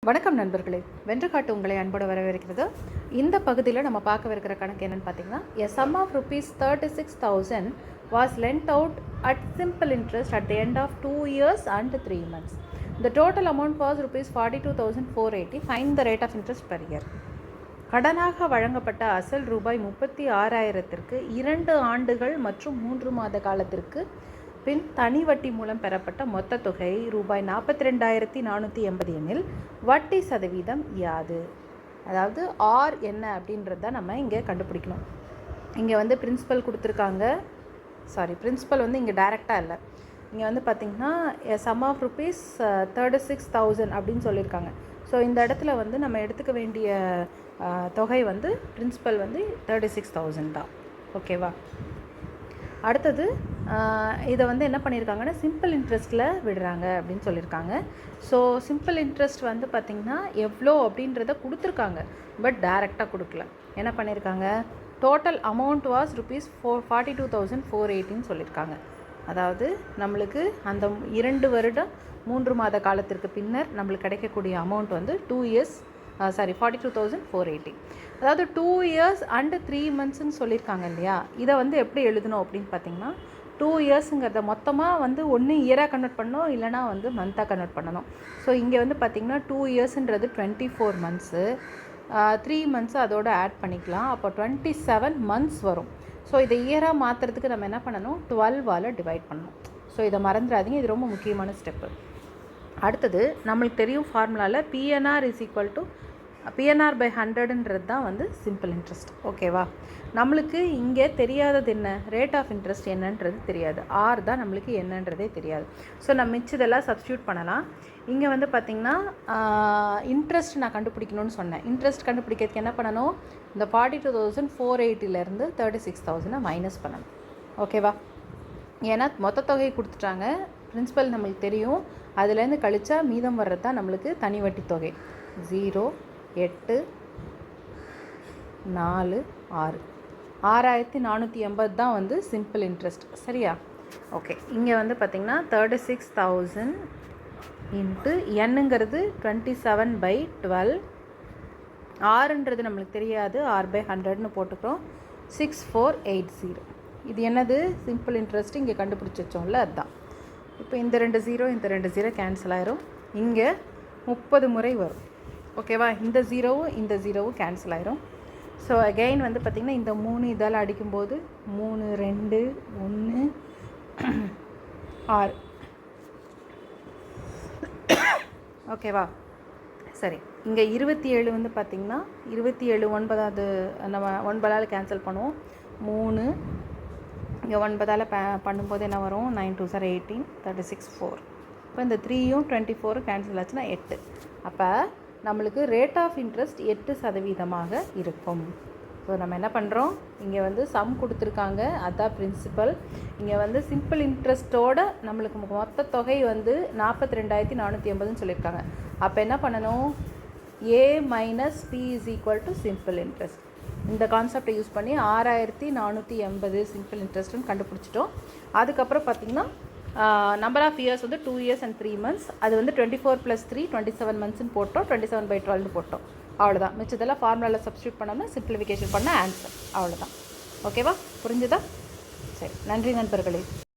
வணக்கம் நண்பர்களே, வென்று காட்டு உங்களை அன்போடு வரவேற்கிறது. இந்த பகுதியில் நம்ம பார்க்கவிருக்கிற கணக்கு என்னென்னு பார்த்தீங்கன்னா, a sum of rupees 36,000 was lent out at simple interest at the end of 2 years and 3 months. The total amount was rupees 42,480. Find the rate of interest per year. கடனாக வழங்கப்பட்ட அசல் ரூபாய் 36,000க்கு 2 ஆண்டுகள் மற்றும் 3 மாத காலத்திற்கு பின் தனி வட்டி மூலம் பெறப்பட்ட மொத்த தொகை ரூபாய் 42,480 எனில் வட்டி சதவீதம் யாது? அதாவது ஆர் என்ன அப்படின்றத நம்ம இங்கே கண்டுபிடிக்கணும். இங்கே வந்து பிரின்சிபல் கொடுத்துருக்காங்க. பிரின்சிபல் வந்து இங்கே டைரெக்டாக இல்லை. இங்கே வந்து பார்த்திங்கன்னா சம் ஆஃப் ருபீஸ் 36,000 அப்படின்னு சொல்லியிருக்காங்க. ஸோ இந்த இடத்துல வந்து நம்ம எடுத்துக்க வேண்டிய தொகை வந்து பிரின்சிபல் வந்து 36,000 தான். ஓகேவா? அடுத்தது இதை வந்து என்ன பண்ணியிருக்காங்கன்னா சிம்பிள் இன்ட்ரெஸ்ட்டில் விடுறாங்க அப்படின்னு சொல்லியிருக்காங்க. ஸோ சிம்பிள் இன்ட்ரெஸ்ட் வந்து பார்த்திங்கன்னா எவ்வளோ அப்படின்றத கொடுத்துருக்காங்க, பட் டைரெக்டாக கொடுக்கல. என்ன பண்ணியிருக்காங்க, டோட்டல் அமௌண்ட் வாஸ் ருபீஸ் 42,480 சொல்லியிருக்காங்க. அதாவது நம்மளுக்கு அந்த 2 வருடம் 3 மாத காலத்திற்கு பின்னர் நம்மளுக்கு கிடைக்கக்கூடிய அமௌண்ட் வந்து 2 years 42,480. அதாவது 2 years and 3 monthsன்னு சொல்லியிருக்காங்க இல்லையா? இதை வந்து எப்படி எழுதணும் அப்படின்னு பார்த்தீங்கன்னா, 2 yearsங்கிறத மொத்தமாக வந்து ஒன்று இயராக கன்வெர்ட் பண்ணணும், இல்லைனா வந்து மந்த்தாக கன்வெர்ட் பண்ணணும். ஸோ இங்கே வந்து பார்த்திங்கன்னா 2 yearsன்றது 24 months, 3 months அதோடு ஆட் பண்ணிக்கலாம். அப்போ 27 months வரும். ஸோ இதை இயராக மாற்றுறதுக்கு நம்ம என்ன பண்ணணும், 12ஆல் டிவைட் பண்ணணும். ஸோ இதை மறந்துடாதீங்க, இது ரொம்ப முக்கியமான ஸ்டெப்பு. அடுத்தது நம்மளுக்கு தெரியும் ஃபார்முலாவில் PNR is equal to PNR by 100ன்றது தான் வந்து சிம்பிள் இன்ட்ரெஸ்ட். ஓகேவா? நம்மளுக்கு இங்கே தெரியாதது என்ன, ரேட் ஆஃப் இன்ட்ரெஸ்ட் என்னன்றது தெரியாது. ஆர் தான் நம்மளுக்கு என்னன்றதே தெரியாது. ஸோ நம்ம மிச்சதெல்லாம் சப்ஸ்டியூட் பண்ணலாம். இங்கே வந்து பார்த்திங்கன்னா இன்ட்ரெஸ்ட் நான் கண்டுபிடிக்கணும்னு சொன்னேன். இன்ட்ரெஸ்ட் கண்டுபிடிக்கிறதுக்கு என்ன பண்ணணும், இந்த 42,480லேருந்து 36,000 மைனஸ் பண்ணணும். ஓகேவா? ஏன்னா மொத்த தொகை கொடுத்துட்டாங்க, பிரின்சிபல் நம்மளுக்கு தெரியும், அதுலேருந்து கழிச்சா மீதம் வர்றது தான் நம்மளுக்கு தனி வட்டி தொகை. 0, 8, 4, 6, 6,480 தான் வந்து சிம்பிள் இன்ட்ரெஸ்ட். சரியா? ஓகே. இங்கே வந்து பார்த்திங்கன்னா 36,000 இன்ட்டு என்னங்கிறது 27/12. ஆறுன்றது நம்மளுக்கு தெரியாது, R/100ன்னு போட்டுக்கிறோம். 6480. இது என்னது, சிம்பிள் இன்ட்ரெஸ்ட் இங்கே கண்டுபிடிச்சி வச்சோம்ல, அதுதான். இப்போ இந்த 2 0 கேன்சல் ஆயிரும். இங்கே 30 முறை வரும். ஓகேவா? இந்த 0வும் கேன்சல் ஆயிரும். ஸோ அகெயின் வந்து பார்த்திங்கன்னா இந்த 3 இதால் அடிக்கும்போது 3, 2, 1, 6. ஓகேவா? சரி. இங்கே 27 வந்து பார்த்திங்கன்னா 27 9வது நம்ம 9ஆல் கேன்சல் பண்ணுவோம். 3 இங்கே 9ஆல் பண்ணும்போது என்ன வரும், 9 2 18, 36 4. இப்போ இந்த 3யும் 24 கேன்சல் ஆச்சுன்னா 8. அப்போ நம்மளுக்கு ரேட் ஆஃப் இன்ட்ரெஸ்ட் 8% இருக்கும். ஸோ நம்ம என்ன பண்ணுறோம், இங்கே வந்து சம் கொடுத்துருக்காங்க, அதுதான் பிரின்சிபல். இங்கே வந்து சிம்பிள் இன்ட்ரெஸ்ட்டோட நம்மளுக்கு மொத்த தொகை வந்து 42,480ன்னு சொல்லியிருக்காங்க. அப்போ என்ன பண்ணணும், A minus P is equal to simple interest. இந்த கான்செப்டை யூஸ் பண்ணி 6,480 சிம்பிள் இன்ட்ரெஸ்ட்டுன்னு கண்டுபிடிச்சிட்டோம். அதுக்கப்புறம் பார்த்திங்கன்னா நம்பர் ஆஃப் இயர்ஸ் வந்து 2 years and 3 months. அது வந்து 24 + 3 27 monthsன்னு போட்டோம், 27/12 போட்டோம். அவ்வளோதான். மிச்சதெல்லாம் ஃபார்முலாவில் சப்ஸ்டியூட் பண்ணோம்னா சிம்பிளிஃபிகேஷன் பண்ண ஆன்சர். அவ்வளோதான். ஓகேவா? புரிஞ்சுதா? சரி, நன்றி நண்பர்களே.